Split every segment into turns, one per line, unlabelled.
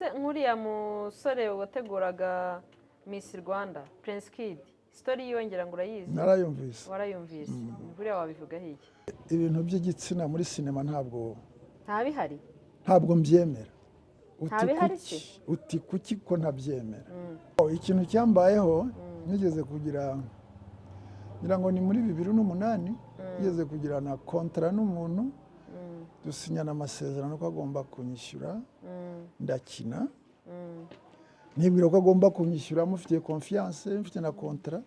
nk'uriya musore wateguraga Miss Rwanda Prince Kid story yiyongera ngo urayizi?
Narayumvise.
Warayumvise. Buriya wabivuga hiki?
Ibintu by'igitsina muri sinema ntabwo
Ntabihari.
ntabwo mbyemera.
Ntabihari se?
Uti kuki ko ntabyemera? Ikintu cyambayeho nigeze kugira ngira ngo ni muri 2008 nigeze kugirana kontra n'umuntu dusinyana amasezerano ko agomba kunyishyura ndakina nibwira ko agomba kunyishyura mufitiye confiance mfite na kontra.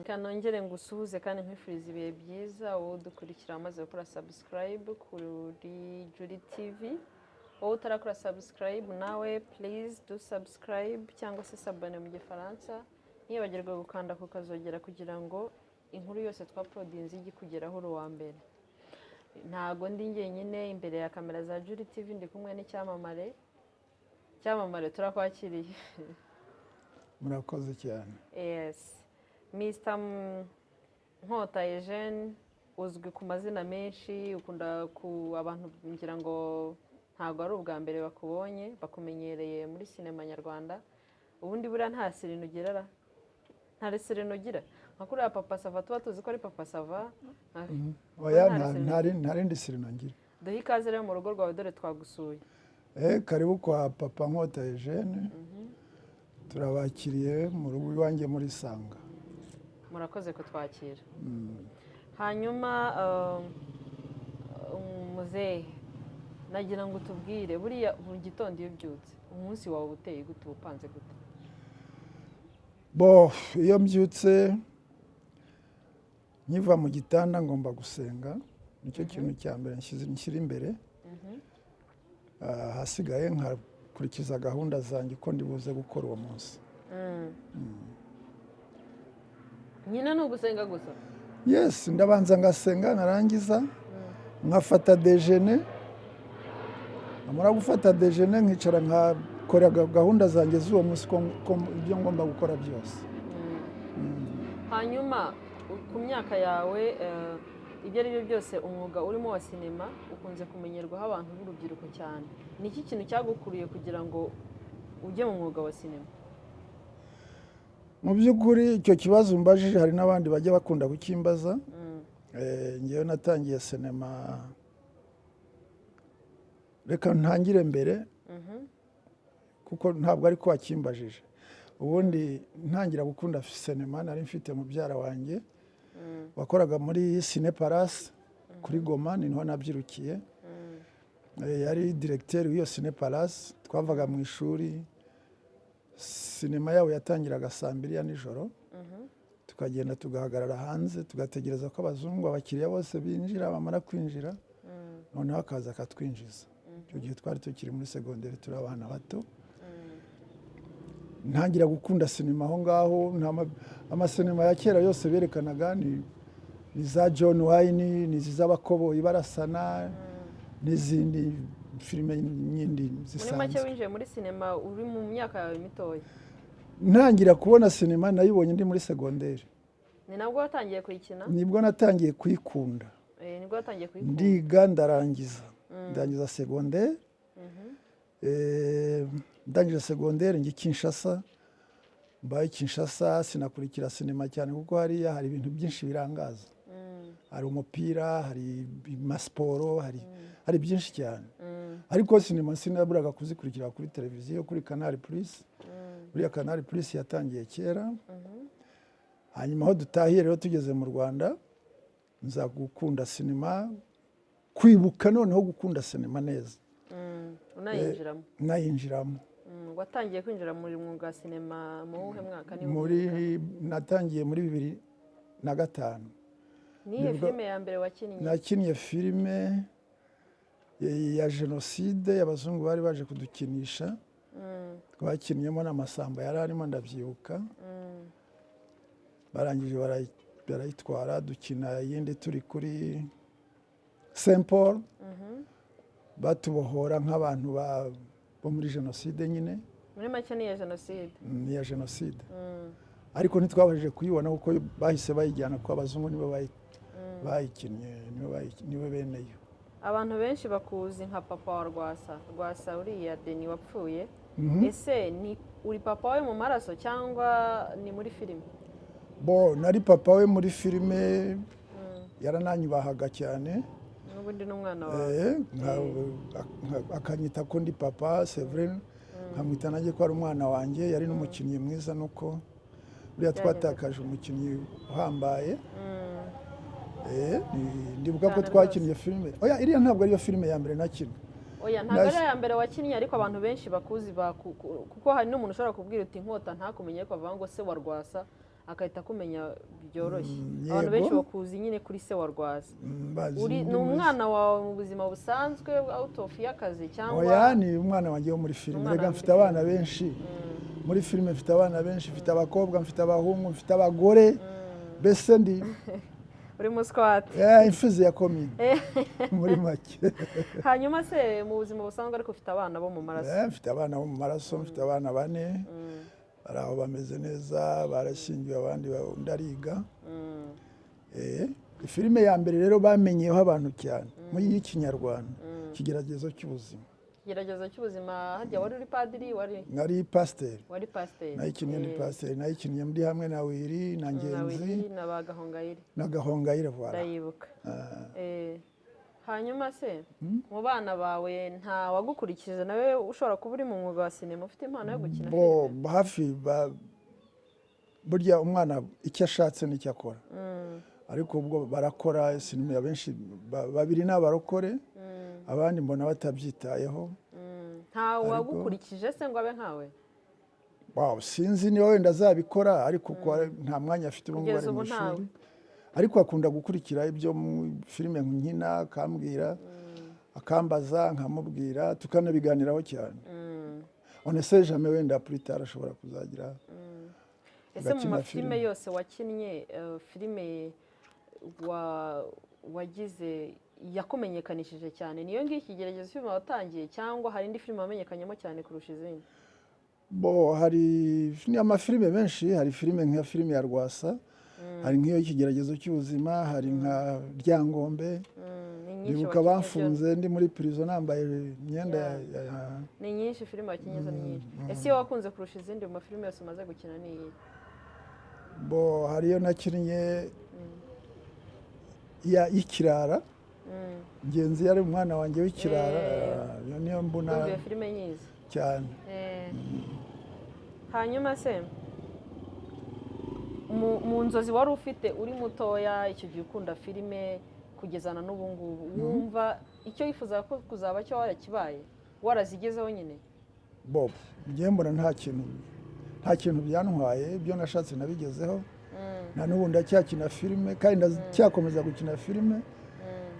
Kanongere ngusuhuze kandi nkwifuriza ibihe byiza wowe dukurikira amaze gukora subscribe kuri Julie TV. Wowe utarakora subscribe nawe please do subscribe cyangwa se sabone mu gifaransa. Ntibagirwe gukanda ku kazogera kugira ngo inkuru yose twaprodinze igi kugeraho uwa mbere. Ntago ndi njyenyine imbere ya kamera za Julie TV ndi kumwe n'icyamamare. Cyamamare turakwakiriye.
Murakoze cyane.
Yes. Mr. Nkota Eugene uzwi ku mazina menshi ukunda ku abantu ngira ngo ntago ari ubwa mbere bakubonye bakumenyereye muri sinema nyarwanda. Ubundi buriya nta sirino ugira nta sirino ugira nka kuri Papa Sava tuba tuzi ko ari Papa Sava.
Oya ntarindi sirino ngira.
Duhe ikaze rero mu rugo rwawe dore twagusuye.
Karibu kwa Papa Nkota Eugene. Turabakiriye mu rugo iwanjye muri Sanga.
Murakoze kutwakira. Hanyuma muzehe nagira ngo tubwire buriya mu gitondo iyo byutse umunsi wawe uteye gute upanze gute?
Iyo mbyutse nkiva mu gitanda ngomba gusenga nicyo kintu cya mbere nshyira imbere. Hasigaye nkakurikiza gahunda zanjye uko ndibuze gukora uwo munsi.
Nyina ni ugusenga gusa?
Yes, ndabanza ngasenga narangiza nkafata dejeuner. Amara gufata dejeuner nkicara nkakora gahunda zanjye z'uwo munsi ibyo ngomba gukora byose.
Hanyuma ku myaka yawe ibyo ari byo byose umwuga urimo wa sinema ukunze kumenyerwaho abantu b'urubyiruko cyane. Ni iki kintu cyagukuriye kugira ngo ujye mu mwuga wa sinema?
Mu by'ukuri icyo kibazo mbajije hari n'abandi bajya bakunda kukimbaza. Ngewe natangiye sinema reka ntangire mbere kuko ntabwo ari ko wakimbajije. Ubundi ntangira gukunda sinema nari mfite mubyara wanjye wakoraga muri Cine Palace kuri Goma niho nabyirukiye. Yari directeur w'iyo Cine Palace. Twavaga mu ishuri sinema yawe yatangiraga saa 2 ya nijoro tukagenda tugahagarara hanze tugategereza ko abazungu abakiriya bose binjira bamara kwinjira noneho akaza akatwinjiza. Icyo gihe twari tukiri muri secondaire turi abana bato. Ntangira gukunda sinema aho ngaho. Amasinema ya kera yose berekanaga ni za John Wayne ni z'abakoboyi barasana n'izindi filime nyindi zisanzwe.
Muri make winjiye muri sinema uri mu myaka yawe mitoya?
Ntangira kubona sinema nayibonye ndi muri secondaire.
Ni nabwo watangiye kuyikina?
Nibwo natangiye kuyikunda.
Nibwo watangiye kuyikunda?
Ndiga ndangiza secondaire. Ndangije secondaire njye Kinshasa. Mbaye Kinshasa sinakurikira sinema cyane kuko hariya hari ibintu byinshi birangaza. Hari umupira, hari amasiporo, hari byinshi cyane. Ariko sinema sinaburaga kuzikurikira kuri televiziyo kuri Canal Plus. Buriya Canal Plus yatangiye kera. Hanyuma aho dutahiye rero tugeze mu Rwanda nza gukunda sinema, kwibuka noneho gukunda sinema neza.
Unayinjiramo?
Nayinjiramo.
Watangiye kwinjira muri mwuga sinema mu wuhe mwaka?
Natangiye muri 2005.
Niye filime ya mbere wakinnye?
Nakinnye filime ya jenoside y'abazungu bari baje kudukinisha. Twakinnyemo n'amasamba yari arimo ndabyibuka. Barangije barayitwara dukina yindi turi kuri Saint Paul. Batubohora nk'abantu bo muri jenoside nyine.
Muri make ni ya jenoside?
Ni ya jenoside. Ariko ntitwabashije kuyibona kuko bahise bayijyana kwa abazungu nibo bayikinnye niwe beneyo.
Abantu benshi bakuzi nka papa wa Rwasa uriya Deni wapfuye ese ni uri papa we mu maraso cyangwa ni muri filime?
bo nari papa we muri filime, yarananyubahaga cyane,
n'ubundi n'umwana wawe
akanyita ko ndi papa Severine, nkamwita nanjye ko ari umwana wanjye, yari n'umukinnyi mwiza, nuko buriya twatakaje umukinnyi uhambaye. Ndibuka ko twakinnye filime, oya iriya ntabwo ariyo filime ya mbere nakina.
Oya ntabwo ari iya mbere wakinnye, ariko abantu benshi bakuzi kuko hari n'umuntu ushobora kubwira uti inkota ntakumenye, ko avuga ngo se wa Rwasa agahita akumenya byoroshye. Abantu benshi bakuzi nyine kuri se wa Rwasa. Ni umwana wawe mu buzima busanzwe out of y'akazi cyangwa?
Oya ni umwana wanjye wo muri filime. Rega mfite abana benshi muri filime, mfite abana benshi, mfite abakobwa, mfite abahungu, mfite abagore, mbese ndi
uri muswati
imfizi ya komine muri make.
Hanyuma se mu buzima busanzwe ariko ufite abana bo mu maraso?
Mfite abana bo mu maraso, mfite abana 4, bari aho bameze neza, barashyingiwe, abandi ndariga. Filime ya mbere rero bamenyeyeho abantu cyane muri y'Ikinyarwanda, Ikigeragezo cy'ubuzima.
Ikigeragezo cy'ubuzima, hajya wari uri padiri?
Nari pasiteri.
Wari pasiteri?
Nayikinnye ndi pasiteri, nayikinnye ndi hamwe na Wiri na Ngenzi
na ba Gahongayire.
Na Gahongayire voilà.
Ndayibuka. Hanyuma se mu bana bawe nta wagukurikije nawe ushobora kuba uri mu mwuga wa sinema, ufite impano yo gukina filime?
Hafi burya umwana icyo ashatse n'icyo akora, ariko ubwo barakora sinema ya benshi, 2 ni abarokore, abandi mbona batabyitayeho.
Nta wagukurikije se ngo abe nkawe?
Sinzi niba wenda azabikora, ariko nta mwanya afite ubu ngubu ari mu ishuri, ariko akunda gukurikira ibyo filime nkina, akambwira, akambaza, nkamubwira, tukanabiganiraho cyane. On ne sait jamais, wenda plus tard ashobora kuzagira.
Ese mu mafilime yose wakinnye, filime wagize yakumenyekanishije cyane niyo ngiyo Ikigeragezo filime watangiye, cyangwa hari indi filime wamenyekanyemo cyane kurusha izindi?
Hari amafilime menshi, hari filime nka filime ya Rwasa, hari nk'iyo Ikigeragezo cy'ubuzima, hari nka Ryangombe, ndibuka bamfunze ndi muri prison nambaye imyenda
ni nyinshi filime wakinnye zo ni nyinshi. Ese iyo wakunze kurusha izindi mu mafilime yose umaze gukina ni iyi?
Hariyo nakinnye y'Ikirara, Ngenzi yari umwana wanjye w'Ikirara, niyo mbona
iyo filime nyizi
cyane.
Hanyuma se mu nzozi wari ufite uri mutoya icyo gihe ukunda filime kugezana n'ubu ngubu, wumva icyo wifuza ko kuzaba cyo warakibaye, warazigezeho nyine?
Njye mbona nta kintu byantwaye, ibyo nashatse nabigezeho, na n'ubu ndacyakina filime kandi ndacyakomeza gukina filime,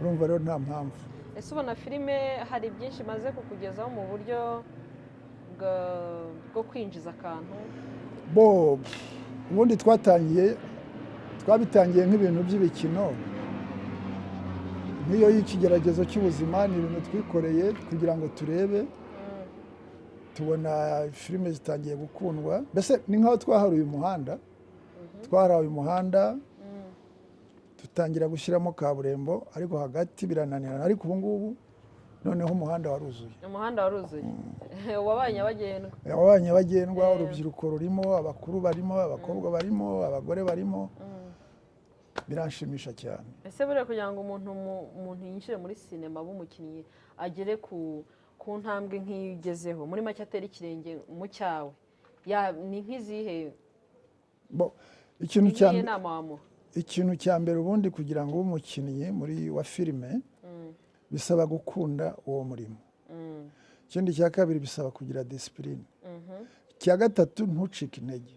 urumva rero nta mpamvu.
Ese ubona filime hari byinshi imaze kukugezaho mu buryo bwo kwinjiza akantu?
Ubundi twabitangiye nk'ibintu by'ibikino, nk'iyo y'Ikigeragezo cy'ubuzima, ni ibintu twikoreye kugira ngo turebe, tubona filime zitangiye gukundwa, mbese ni nk'aho twaharuye umuhanda, dutangira gushyiramo kaburimbo, ariko hagati birananirana, ariko ubu ngubu noneho umuhanda waruzuye.
Wabaye nyabagendwa?
Wabaye nyabagendwa, urubyiruko rurimo, abakuru barimo, abakobwa barimo, abagore barimo, biranshimisha cyane.
Ese buriya kugira ngo umuntu yinjire muri sinema b'umukinnyi agere ku ntambwe nk'iyo ugezeho, muri make atera ikirenge mu cyawe, ni nk'izihe inama wamuha?
Ikintu cya mbere ubundi kugira ngo ube umukinnyi wa filime bisaba gukunda uwo murimo. Ikindi cya kabiri bisaba kugira disipurine. Icya gatatu ntucike intege.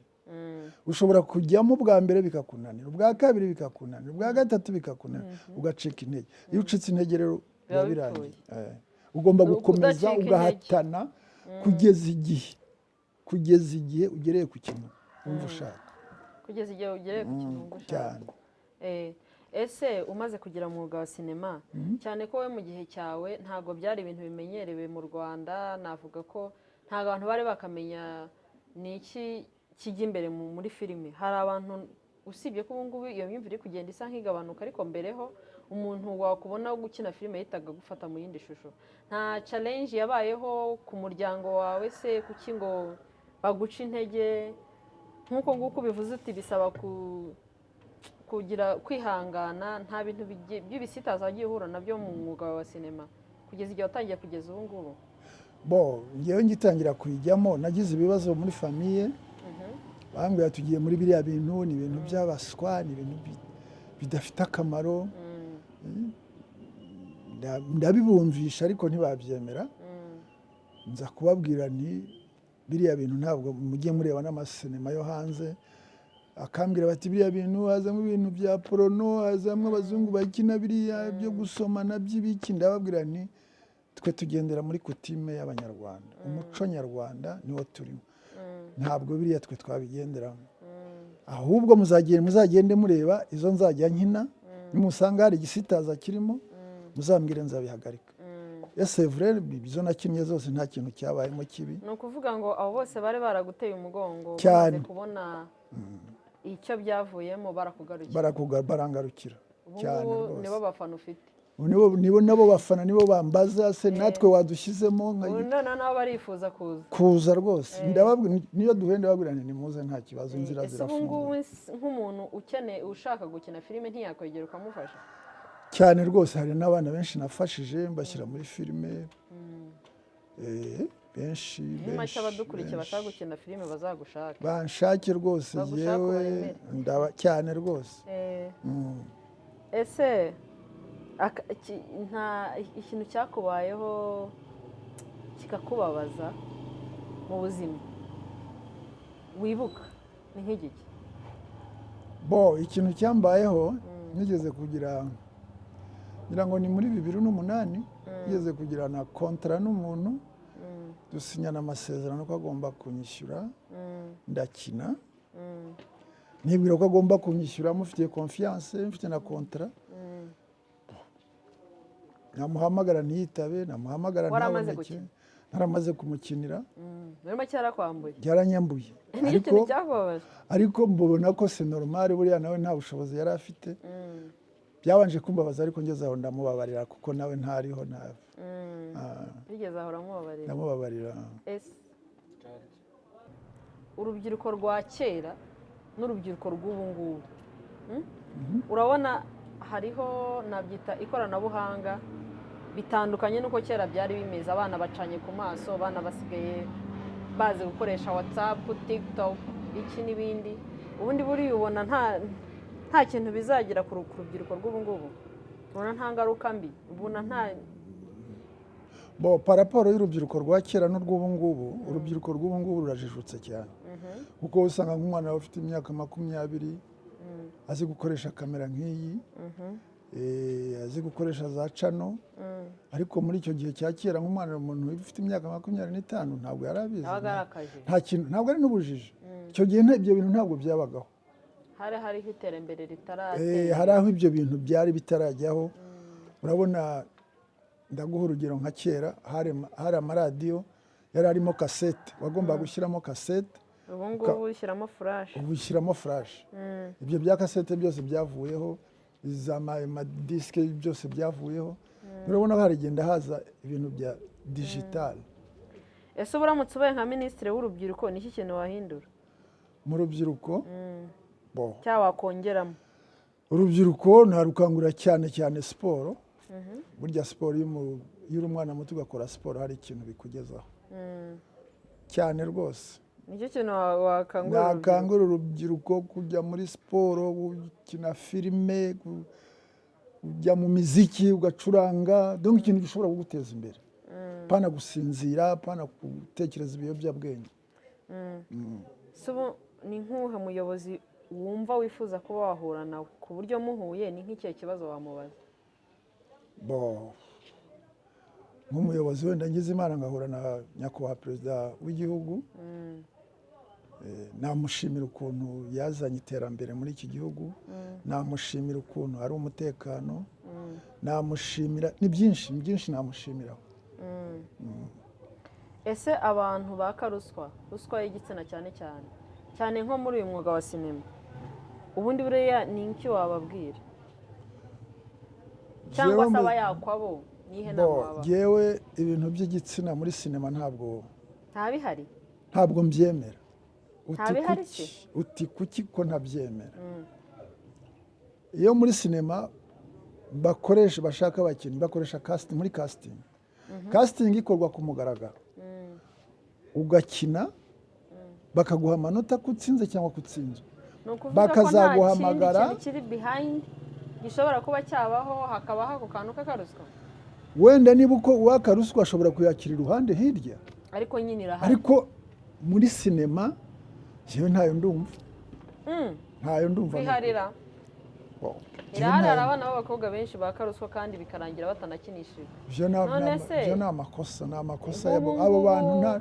Ushobora kujyamo ubwa mbere bikakunanira, ubwa kabiri bikakunanira, ubwa gatatu bikakunanira, ugacika intege. Iyo ucitse intege rero biba birangiye. Ugomba gukomeza ugahatana kugeza igihe ugereye ku kintu wumva ushaka.
Kugeza igihe ugereye ku kintu wumva ushaka. Ese umaze kugira umwuga wa sinema, cyane ko we mu gihe cyawe ntabwo byari ibintu bimenyerewe mu Rwanda, navuga ko ntabwo abantu bari bakamenya ni iki kijya imbere muri filime. Hari abantu usibye ko ubu ngubu iyo myumvire iri kugenda isa nk'igabanuka, ariko mbereho umuntu wakubona gukina filime yahitaga gufata mu yindi shusho. Nta challenge yabayeho ku muryango wawe se kuki ngo baguca intege nk'uko nguko bivuze uti bisaba kugira kwihangana, nta bintu by'ibisitaza wagiye uhura nabyo mu mwuga wa sinema kugeza igihe watangiye kugeza ubu ngubu?
bo ngewe ngitangira kuyijyamo nagize ibibazo muri famiye, bambwira tugiye muri biriya bintu, ni ibintu by'abaswa, ni ibintu bidafite akamaro, ndabibumvisha ariko ntibabyemera. Nza kubabwira nti biriya bintu ntabwo mujye mureba n'amasinema yo hanze. Akambwira bati biriya bintu hazamo ibintu bya porono, hazamo abazungu bakina biriya byo gusomana by'ibiki. Ndababwira nti twe tugendera muri kutime y'abanyarwanda, umuco nyarwanda niwo turimo, ntabwo biriya twe twabigenderamo. Ahubwo muzagende mureba izo nzajya nkina, nimusanga hari igisitaza kirimo muzambwire nzabihagarika. Ese vrai izo nakinnye zose nta kintu cyabayemo kibi.
Ni ukuvuga ngo abo bose bari baraguteye umugongo
cyane
kubona icyo byavuyemo barakugarukira,
barangarukira cyane
rwose. Nibo bafana ufite,
nibo nabo bafana, nibo bambaza se natwe wadushyizemo
nabo barifuza
kuza rwose. Niyo duhenda babwira ni muze nta kibazo, inzira
Ese
zirafunguye.
nk'umuntu ushaka gukina filime ntiyakwegera ukamufasha?
Cyane rwose, hari n'abana benshi nafashije mbashyira muri filime, benshi
benshi abadukurikiye bashaka gukina filime bazagushaka,
banshake rwose yewe cyane rwose.
Ese ikintu cyakubayeho kikakubabaza mu buzima wibuka ni nk'igiki?
bo ikintu cyambayeho nigeze kugira, ngira ngo ni muri 2008, nigeze kugirana kontra n'umuntu, dusinyana amasezerano ko agomba kunyishyura, ndakina, nibwira ko agomba kunyishyura mufitiye confiance, mfite na kontra. Namuhamagara ntiyitabe, namuhamagara ntaboneke, naramaze kumukinira.
Urimo cyarakwambuye?
Byaranyambuye. Ariko mbona ko c'est normal, buriya nawe nta bushobozi yari afite. Byabanje kumbabaza ariko ngeze aho ndamubabarira kuko nawe ntariho nawe.
Bigeze aho uramubabarira?
Ndamubabarira.
Ese urubyiruko rwa kera n'urubyiruko rw'ubu ngubu, urabona hariho nabyita ikoranabuhanga bitandukanye nuko kera byari bimeze. Abana bacanye ku maso, abana basigaye bazi gukoresha WhatsApp, TikTok, iki n'ibindi. Ubundi buriya ubona nta kintu bizagira ku rubyiruko rw'ubu ngubu? Ubona nta ngaruka mbi? Ubona nta
bo paraporo y'urubyiruko rwa kera n'urw'ubu ngubu, urubyiruko rw'ubu ngubu rurajijutse cyane, kuko usanga nk'umwana ufite imyaka 20 azi gukoresha kamera nk'iyi, azi gukoresha za cano, ariko muri icyo gihe cya kera nk'umwana umuntu ufite imyaka 25 ntabwo yari abizi, nta kintu, ntabwo ari n'ubujiji. Icyo gihe ibyo bintu ntabwo byabagaho,
hariho iterambere ritaratera,
hari aho ibyo bintu byari bitarajyaho. Urabona, ndaguha urugero nka kera hari amaradiyo yari arimo kasete, wagomba gushyiramo kasete,
ubu ngubu ushyiramo flash,
ubushyiramo flash. Ibyo bya kasete byose byavuyeho, iz'amadisike byose byavuyeho. Urabona harigenda haza ibintu bya digital.
Ese uramutse ubaye nka minisitiri w'urubyiruko ni iki kintu wahindura
mu rubyiruko? bo
cyangwa wakongeramo?
Urubyiruko ntarukangurira cyane siporo. Burya siporo iyo uri umwana muto ugakora siporo hari ikintu bikugezaho cyane rwose.
Nicyo kintu wakangurira?
Nakangurira urubyiruko kujya muri siporo, gukina filime, kujya mu miziki ugacuranga, donc ikintu gishobora kuguteza imbere, pana gusinzira, pana gutekereza ibiyobyabwenge.
Ni nk'uhe muyobozi wumva wifuza kuba wahura nawe, ku buryo muhuye ni nk'ikihe kibazo wamubaza?
bo nk'umuyobozi wenda ngize imana ngahura na nyakubahwa perezida w'igihugu, namushimira ukuntu yazanye iterambere muri iki gihugu, namushimira ukuntu hari umutekano, namushimira, ni byinshi namushimiraho.
Ese abantu baka ruswa y'igitsina cyane nko muri uyu mwuga wa sinema, ubundi buriya ni iki wababwira? cyangwa
Jewe
se
mbe-
aba yakwabo nihe nama
bo
waba
yewe ibintu by'igitsina muri sinema
ntabihari
ntabwo mbyemera.
Ntabihari se?
Uti kuki ko ntabyemera? Iyo muri sinema bashaka abakinnyi bakoresha casting, muri casting casting ikorwa ku mugaragaro, ugakina bakaguha amanota ko utsinze cyangwa ko utsinzwe,
ni ukuvuga ko nta kindi
bakazaguhamagara.
kintu kiri behind gishobora kuba cyabaho hakabaho ako kantu k'akaruswa,
Wenda niba uko uwaka ruswa ashobora kuyakira iruhande hirya,
ariko nyine irahari.
ariko muri sinema jewe ntayo ndumva, ntayo ndumva.
kwiharira
Bo, jewe
irahari, hari
ntayo-
abana b'abakobwa benshi baka ruswa kandi bikarangira batanakinishije.
ivyo
None se?
ivyo ni amakosa, ni amakosa
Ubu
abo bantu
ngubu
nta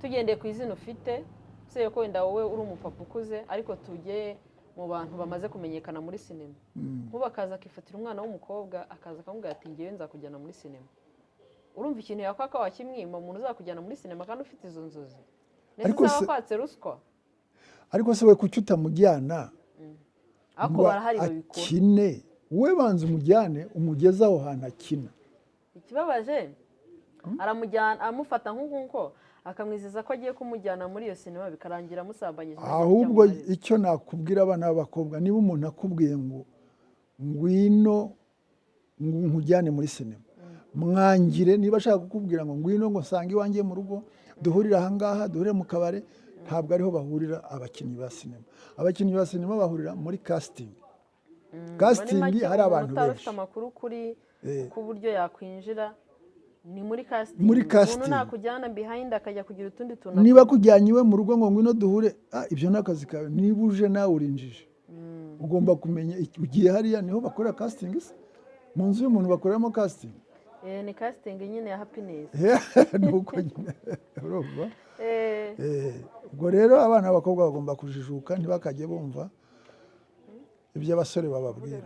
tugendeye ku izina ufite, se ko wenda wowe uri umupapa ukuze, ariko tujye mu bantu bamaze kumenyekana muri sinema. Nkuba akaza akifatira umwana w'umukobwa akaza akamubwira ati ngewe nzakujyana muri sinema. Urumva ikintu yakwaka wakimwima umuntu uzakujyana muri sinema kandi ufite izo nzozi? Nese
Ariko
uzaba
se-
kwatse ruswa?
ariko se we kuki utamujyana
Ariko
ngo
barahari babikora.
akine? We banza umujyane umugeze aho hantu akina.
Ikibabaje aramujyana amufata nk'uko akamwizeza ko agiye kumujyana muri iyo sinema bikarangira musambanyije.
Ahubwo icyo nakubwira abana b'abakobwa, niba umuntu akubwiye ngo ngwino nkujyane muri sinema, mwangire. Niba ashaka kukubwira ngo ngwino ngo nsanga iwanjye mu rugo, duhurire ahangaha, duhurire mu kabare, ntabwo ariho bahurira abakinnyi ba sinema. Abakinnyi ba sinema bahurira muri casting. Casting hari abantu
utari
benshi.
ufite amakuru kuri ku buryo yakwinjira ni muri casting.
Muri casting.
Umuntu nakujyana behind akajya kugira utundi tuntu.
Niba kujyanye iwe mu rugo ngo ngwino duhure, ibyo ni akazi kawe. Niba uje nawe urinjije, ugomba kumenya ugiye hariya niho bakorera casting se? Mu nzu y'umuntu bakoreramo casting?
Ni casting nyine ya happiness.
Nuko nyine urumva. Ubwo rero abana b'abakobwa bagomba kujijuka, ntibakajye bumva ibyo abasore bababwira.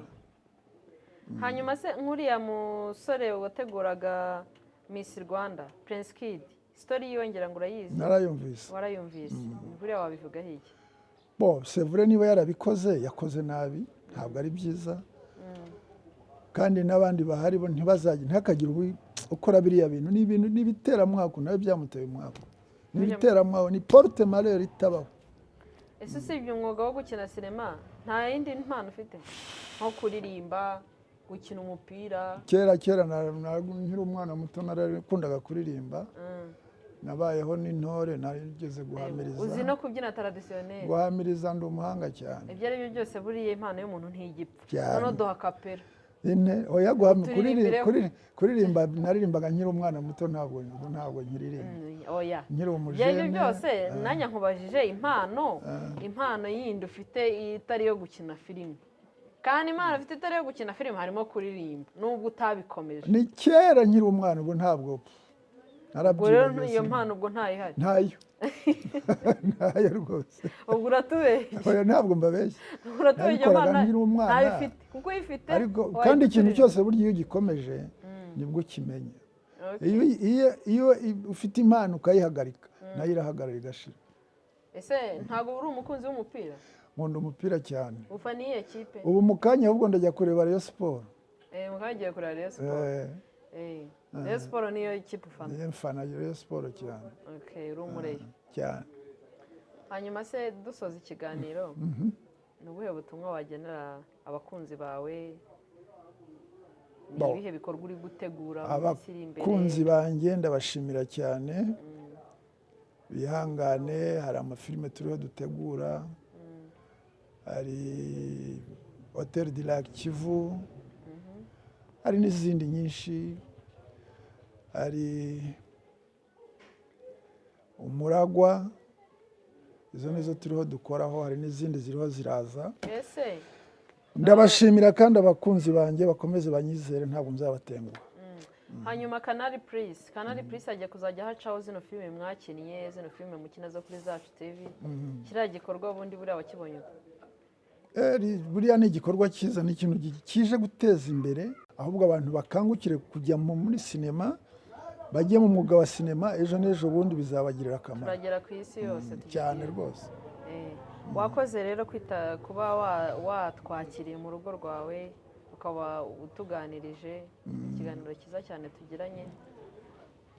Hanyuma se nk'uriya musore wateguraga Miss Rwanda, Prince Kid, story yiwe ngira ngo urayizi?
Narayumvise.
Warayumvise? Buriya wabivugaho iki?
Bo sevure niba yarabikoze yakoze nabi, ntabwo ari byiza. Kandi n'abandi bahari bo ntihakagire ukora biriya bintu. Ni ibintu n'ibiteramwako, nawe byamuteye umwako. N'ibiteramwako, ni porte malheur itabaho.
Ese usibye umwuga wo gukina sinema nta yindi mpano ufite? Nko kuririmba, gukina umupira?
Kera nkiri umwana muto narakundaga kuririmba. Nabayeho n'intore, narigeze guhamiriza.
Uzi no kubyina traditionnel?
Guhamiriza ndi umuhanga cyane.
Ibyo ari byo byose buriya impano y'umuntu ntigipfa.
Cyane.
Noneho duha kapera.
Oya kuririmba naririmbaga nkiri umwana muto, ntabwo nkiririmba.
Oya.
Nkiri
Ibyo
umujene.
byose nanjye nkubajije impano yindi ufite itari iyo gukina filime. Kandi impano ufite itari iyo gukina filime harimo kuririmba nubwo utabikomeje.
Ni kera nkiri umwana, ubu ntabwo
Ubwo rero iyo mpano ubwo ntayihari?
Ntayo. Ntayo rwose.
Ubwo uratubeshye.
Oya ntabwo mbabeshye.
Uratubeshye iyo
Nabikoraga
mpano
nkiri umwana.
ntayifite. Kuko uyifite
Ariko kandi ikintu cyose burya iyo ugikomeje nibwo ukimenya. Iyo ufite impano ukayihagarika, nayo irahagarara igashira.
Ese ntabwo uri umukunzi w'umupira?
Nkunda umupira cyane.
Ufana iyihe kipe?
Ubu mu kanya ahubwo ndajya kureba Rayon Sport.
Mukagiye kureba Rayon Sport? Rayon Sport niyo kipe ufana?
Mfana Rayon Sport cyane.
Okay, uri umureyo.
Cyane.
Hanyuma se dusoza ikiganiro, ni ubuhe butumwa wagenera abakunzi bawe? Ni ibihe bikorwa uri gutegura mu minsi iri imbere?
Abakunzi banjye ndabashimira cyane. Bihangane, hari amafilime turiho dutegura. Hari Hotel du Lac Kivu. Hari n'izindi nyinshi. Hari Umuragwa. Izo nizo turiho dukoraho, hari n'izindi ziriho ziraza.
Ese
Ndabashimira kandi abakunzi banjye bakomeze banyizere, ntabwo nzabatenguha.
hanyuma Canal Plus, Canal Plus ajya kuzajya hacaho zino filime mwakinnye, zino filime mukina zo kuri Zacu TV. Kiriya gikorwa ubundi buriya wakibonye?
Buriya ni igikorwa cyiza, ni ikintu kije guteza imbere, ahubwo abantu bakangukire kujya muri sinema, bajye mu mwuga wa sinema, ejo n'ejo bundi bizabagirira akamaro.
Turagera ku isi yose
cyane rwose.
Wakoze rero kuba watwakiriye mu rugo rwawe ukaba utuganirije ikiganiro cyiza cyane tugiranye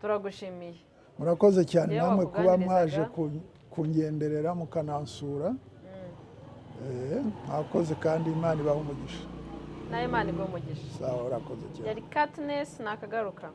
turagushimiye.
murakoze cyane
Iyo
namwe kuba mwaje
bakuganirizaga.
kungenderera mukanansura. mwakoze kandi Imana ibahe umugisha.
nawe Imana iguhe umugisha.
sawa urakoze cyane.
Yari Katness nakagaruka.